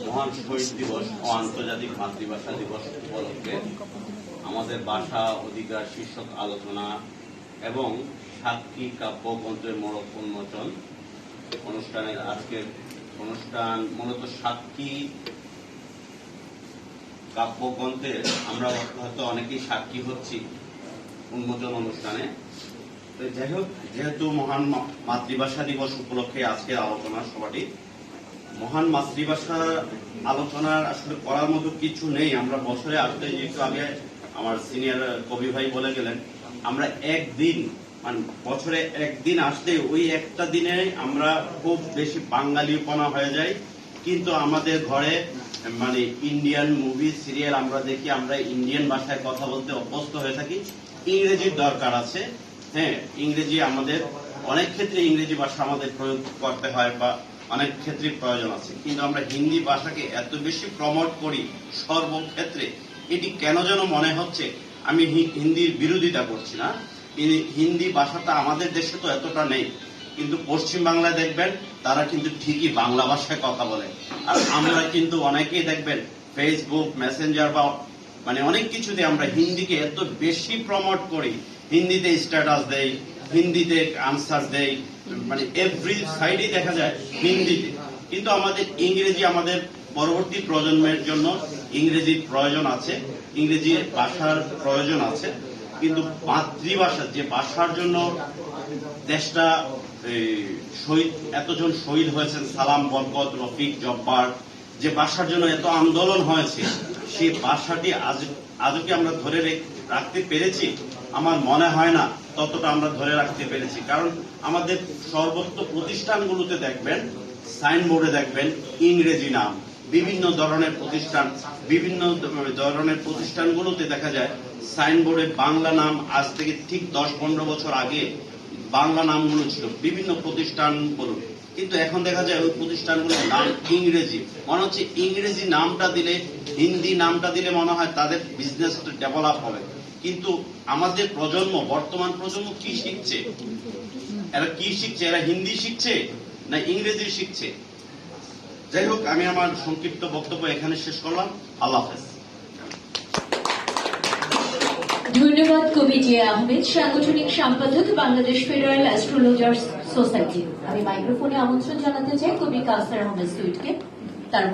মহান শহীদ দিবস ও আন্তর্জাতিক মাতৃভাষা দিবস উপলক্ষে আমাদের ভাষা অধিকার শীর্ষক আলোচনা এবং সাক্ষী কাব্যগ্রন্থের মোড়ক উন্মোচন অনুষ্ঠানের আজকের অনুষ্ঠান মূলত সাক্ষী কাব্যগ্রন্থের আমরা হয়তো অনেকেই সাক্ষী হচ্ছি উন্মোচন অনুষ্ঠানে। তো যাই হোক, যেহেতু মহান মাতৃভাষা দিবস উপলক্ষে আজকের আলোচনা সভাটি, মহান মাতৃভাষা আলোচনার আসলে করার মতো কিছু নেই। আমরা বছরে আসলে যেহেতু আগে আমার সিনিয়র কবি ভাই বলে গেলেন, আমরা একদিন মানে বছরে একদিন আসলে ওই একটা দিনে আমরা খুব বেশি বাঙালিপনা হয়ে যাই। কিন্তু আমাদের ঘরে মানে ইন্ডিয়ান মুভি সিরিয়াল আমরা দেখি, আমরা ইন্ডিয়ান ভাষায় কথা বলতে অভ্যস্ত হয়ে থাকি। ইংরেজির দরকার আছে, হ্যাঁ, ইংরেজি আমাদের অনেক ক্ষেত্রে ইংরেজি ভাষা আমাদের প্রয়োগ করতে হয় বা অনেক ক্ষেত্রে প্রয়োজন আছে। কিন্তু আমরা হিন্দি ভাষাকে এত বেশি প্রমোট করি সর্বক্ষেত্রে, এটি কেন যেন মনে হচ্ছে, আমি হিন্দির বিরোধিতা করছি না, হিন্দি ভাষাটা আমাদের দেশে তো এতটা নেই, কিন্তু পশ্চিম বাংলায় দেখবেন তারা কিন্তু ঠিকই বাংলা ভাষায় কথা বলে। আর আমরা কিন্তু অনেকেই দেখবেন ফেসবুক মেসেঞ্জার বা মানে অনেক কিছুতে আমরা হিন্দিকে এত বেশি প্রমোট করি, হিন্দিতে স্ট্যাটাস দেই, হিন্দিতে আনসার দেই, মানে এভরি সাইডে দেখা যায় হিন্দিতে। কিন্তু আমাদের ইংরেজি, আমাদের পরবর্তী প্রজন্মের জন্য ইংরেজির প্রয়োজন আছে, ইংরেজি ভাষার প্রয়োজন আছে। কিন্তু মাতৃভাষা যে ভাষার জন্য দেশটা শহীদ, এতজন শহীদ হয়েছেন, সালাম, বরকত, রফিক, জব্বার, যে ভাষার জন্য এত আন্দোলন হয়েছে, সেই ভাষাটি আজও কি আমরা ধরে রাখতে পেরেছি? আমার মনে হয় না ততটা আমরা ধরে রাখতে পেরেছি। কারণ আমাদের সর্বত্র প্রতিষ্ঠানগুলোতে দেখবেন, সাইনবোর্ডে দেখবেন ইংরেজি নাম, বিভিন্ন ধরনের প্রতিষ্ঠান, বিভিন্ন ধরনের প্রতিষ্ঠানগুলোতে দেখা যায় সাইনবোর্ডে বাংলা নাম। আজ থেকে ঠিক 10-15 বছর আগে বাংলা নামগুলো ছিল, বিভিন্ন প্রতিষ্ঠান বলুন, কিন্তু এখন দেখা যায় ওই প্রতিষ্ঠানগুলোর নাম ইংরেজি। মনে হচ্ছে ইংরেজি নামটা দিলে, হিন্দি নামটা দিলে মনে হয় তাদের বিজনেসটা ডেভেলপ হবে। কিন্তু আমাদের প্রজন্ম, বর্তমান প্রজন্ম কি শিখছে? এরা কি শিখছে? এরা হিন্দি শিখছে না ইংরেজি শিখছে? যাই হোক, আমি আমার সংক্ষিপ্ত বক্তব্য এখানে শেষ করলাম। আল্লাহ হাফেজ। ধন্যবাদ কবি জিয়া আহমেদ, সাংগঠনিক সম্পাদক, বাংলাদেশ ফেডারেল অ্যাস্ট্রোলজার্স সোসাইটি। আমি মাইক্রোফোনে আমন্ত্রণ জানাতে চাই কবি কাউসার আহমেদ সুইটকে। তার